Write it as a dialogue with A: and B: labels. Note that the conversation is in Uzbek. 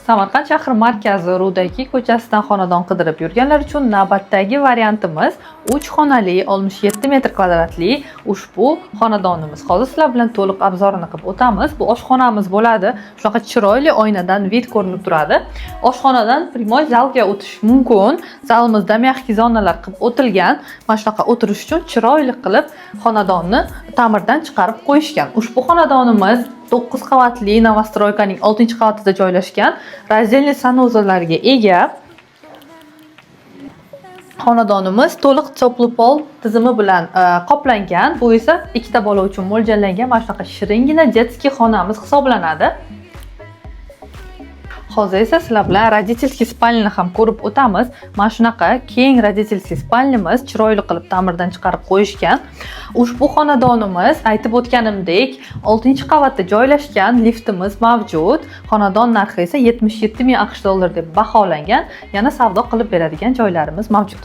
A: Samarqand shahri markazi Rudaki ko'chasidan xonadon qidirib yurganlar uchun navbatdagi variantimiz 3 xonali 67 metr kvadratli ushbu xonadonimiz. Hozir sizlar bilan to'liq obzorini qilib o'tamiz. Bu oshxonamiz bo'ladi. Shunaqa chiroyli oynadan vid ko'rinib turadi. Oshxonadan primoy zalga o'tish mumkin. Zalimizda mягкий zonalar qilib o'tilgan. Mana shunaqa o'tirish uchun chiroyli qilib xonadonni ta'mirdan chiqarib qo'yishgan. Ushbu xonadonimiz 9 qavatli Novostroykaning 6-qavatida joylashgan, razdelniy sanuzorlarga ega. Xonadonimiz to'liq chopli pol tizimi bilan qoplangan. Bu esa ikkita bola uchun mo'ljallangan mana shunaqa shiringina детский xonamiz hisoblanadi. Hozir esa sizlar bilan родительский spalni ham ko'rib o'tamiz. Mana shunaqa keng родительский spalnimiz chiroyli qilib ta'mirdan chiqarib qo'yishgan. Ushbu xonadonimiz aytib o'tganimdek 6-qavatda joylashgan, liftimiz mavjud. Xonadon narxi esa 77 ming AQSh dollar deb baholangan. Yana savdo qilib beradigan joylarimiz mavjud.